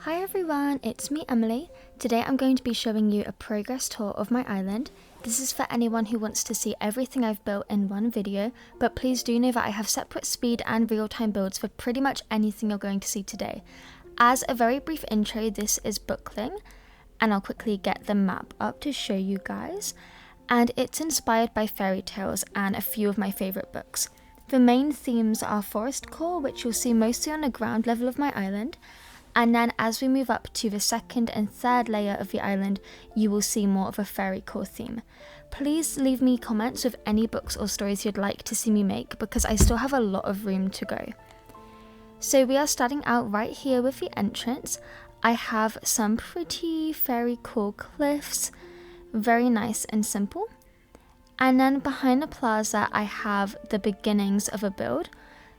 Hi everyone, it's me Emily. Today I'm going to be showing you a progress tour of my island. This is for anyone who wants to see everything I've built in one video, but please do know that I have separate speed and real-time builds for pretty much anything you're going to see today. As a very brief intro, this is Bookling, and I'll quickly get the map up to show you guys. And it's inspired by fairy tales and a few of my favourite books. The main themes are Forestcore, which you'll see mostly on the ground level of my island. And then as we move up to the second and third layer of the island, you will see more of a fairycore theme. Please leave me comments with any books or stories you'd like to see me make, because I still have a lot of room to go. So we are starting out right here with the entrance. I have some pretty fairycore cliffs, very nice and simple. And then behind the plaza I have the beginnings of a build.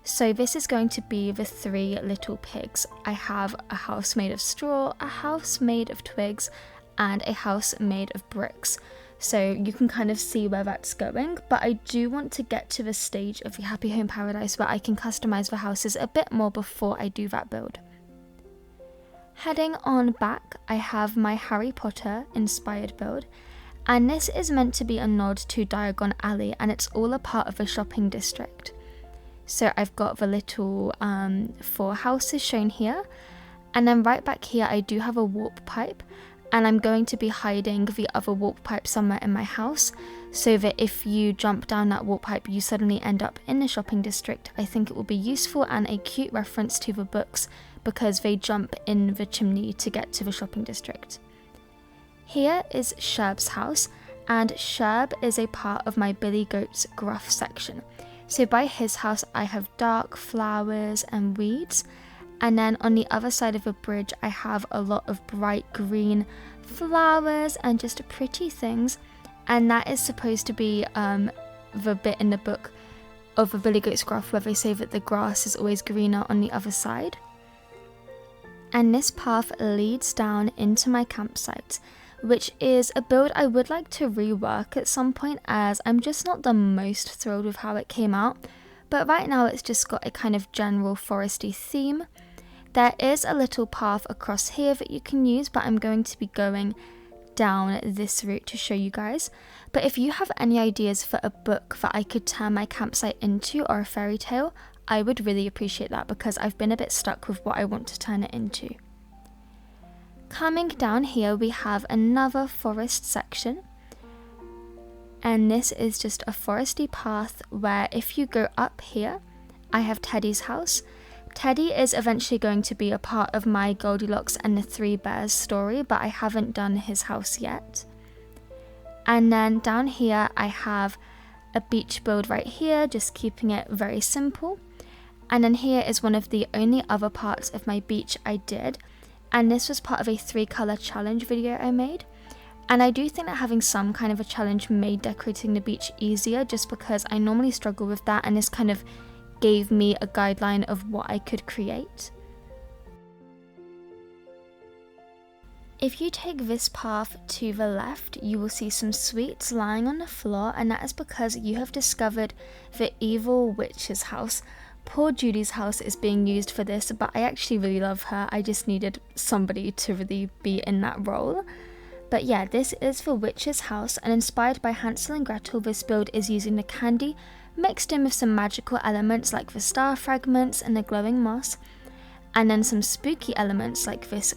So this is going to be the 3 little pigs. I have a house made of straw, a house made of twigs, and a house made of bricks. So you can kind of see where that's going, but I do want to get to the stage of the Happy Home Paradise where I can customize the houses a bit more before I do that build. Heading on back, I have my Harry Potter inspired build, and this is meant to be a nod to Diagon Alley, and it's all a part of the shopping district. So I've got the little 4 houses shown here, and then right back here I do have a warp pipe, and I'm going to be hiding the other warp pipe somewhere in my house, so that if you jump down that warp pipe you suddenly end up in the shopping district. I think it will be useful and a cute reference to the books because they jump in the chimney to get to the shopping district. Here is Sherb's house, and Sherb is a part of my Billy Goat's gruff section. So by his house I have dark flowers and weeds, and then on the other side of the bridge I have a lot of bright green flowers and just pretty things, and that is supposed to be the bit in the book of the Billy Goat's Gruff where they say that the grass is always greener on the other side. And this path leads down into my campsite, which is a build I would like to rework at some point, as I'm just not the most thrilled with how it came out, but right now it's just got a kind of general foresty theme. There is a little path across here that you can use, but I'm going to be going down this route to show you guys. But if you have any ideas for a book that I could turn my campsite into, or a fairy tale, I would really appreciate that, because I've been a bit stuck with what I want to turn it into. Coming down here we have another forest section, and this is just a foresty path where if you go up here I have Teddy's house. Teddy is eventually going to be a part of my Goldilocks and the 3 Bears story, but I haven't done his house yet. And then down here I have a beach build right here, just keeping it very simple. And then here is one of the only other parts of my beach I did, and this was part of a 3-colour challenge video I made. And I do think that having some kind of a challenge made decorating the beach easier, just because I normally struggle with that, and this kind of gave me a guideline of what I could create. If you take this path to the left, you will see some sweets lying on the floor, and that is because you have discovered the evil witch's house. Poor Judy's house is being used for this, but I actually really love her. I just needed somebody to really be in that role. But yeah, this is the witch's house, and inspired by Hansel and Gretel, this build is using the candy mixed in with some magical elements like the star fragments and the glowing moss, and then some spooky elements like this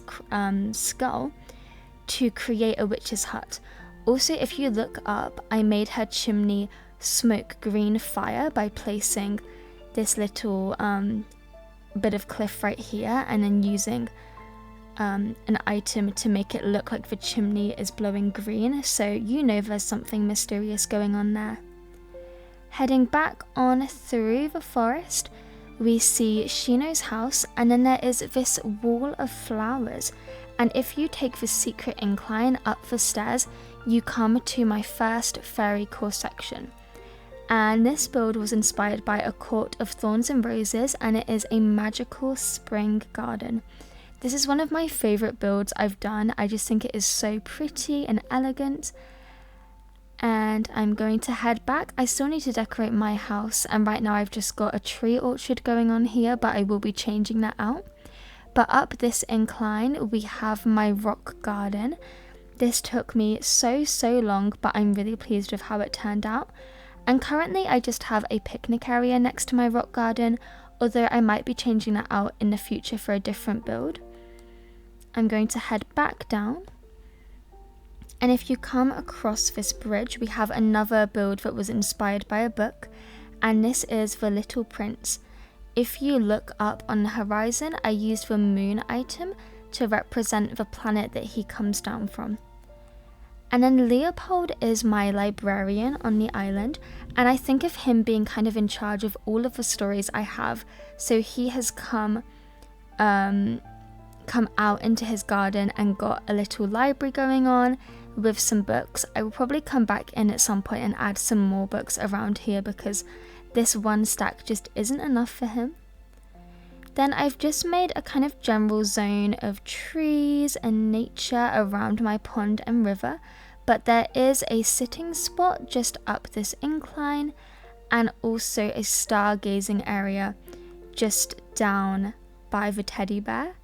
skull to create a witch's hut. Also, if you look up, I made her chimney smoke green fire by placing this little bit of cliff right here, and then using an item to make it look like the chimney is glowing green, so you know there's something mysterious going on there. Heading back on through the forest, we see Shino's house, and then there is this wall of flowers, and if you take the secret incline up the stairs, you come to my first fairycore section. And this build was inspired by a court of thorns and roses, and it is a magical spring garden. This is one of my favourite builds I've done. I just think it is so pretty and elegant. And I'm going to head back. I still need to decorate my house, and right now I've just got a tree orchard going on here, but I will be changing that out. But up this incline we have my rock garden. This took me so long, but I'm really pleased with how it turned out. And currently I just have a picnic area next to my rock garden, although I might be changing that out in the future for a different build. I'm going to head back down. And if you come across this bridge, we have another build that was inspired by a book, and this is The Little Prince. If you look up on the horizon, I used the moon item to represent the planet that he comes down from. And then Leopold is my librarian on the island, and I think of him being kind of in charge of all of the stories I have. So he has come out into his garden and got a little library going on with some books. I will probably come back in at some point and add some more books around here because this one stack just isn't enough for him. Then I've just made a kind of general zone of trees and nature around my pond and river, but there is a sitting spot just up this incline and also a stargazing area just down by the teddy bear.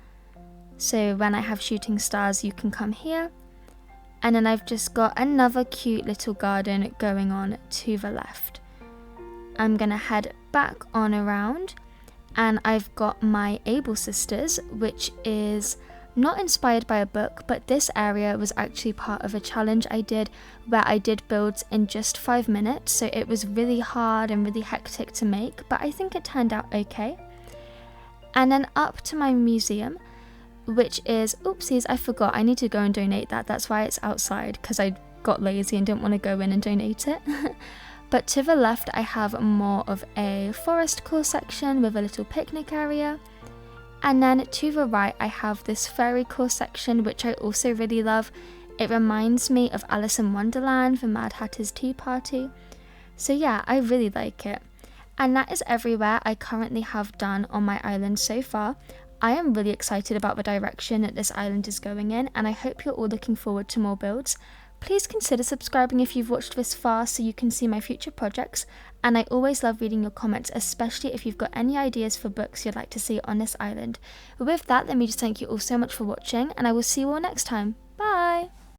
So when I have shooting stars, you can come here. And then I've just got another cute little garden going on to the left. I'm gonna head back on around, and I've got my Able Sisters, which is not inspired by a book, but this area was actually part of a challenge I did where I did builds in just 5 minutes, so it was really hard and really hectic to make, but I think it turned out okay. And then up to my museum, which is, oopsies, I forgot, I need to go and donate that. That's why it's outside, because I got lazy and didn't want to go in and donate it. But to the left I have more of a Forestcore section with a little picnic area. And then to the right I have this fairytale section, which I also really love. It reminds me of Alice in Wonderland, the Mad Hatter's Tea Party. So yeah, I really like it. And that is everywhere I currently have done on my island so far. I am really excited about the direction that this island is going in, and I hope you're all looking forward to more builds. Please consider subscribing if you've watched this far so you can see my future projects, and I always love reading your comments, especially if you've got any ideas for books you'd like to see on this island. With that, let me just thank you all so much for watching, and I will see you all next time. Bye!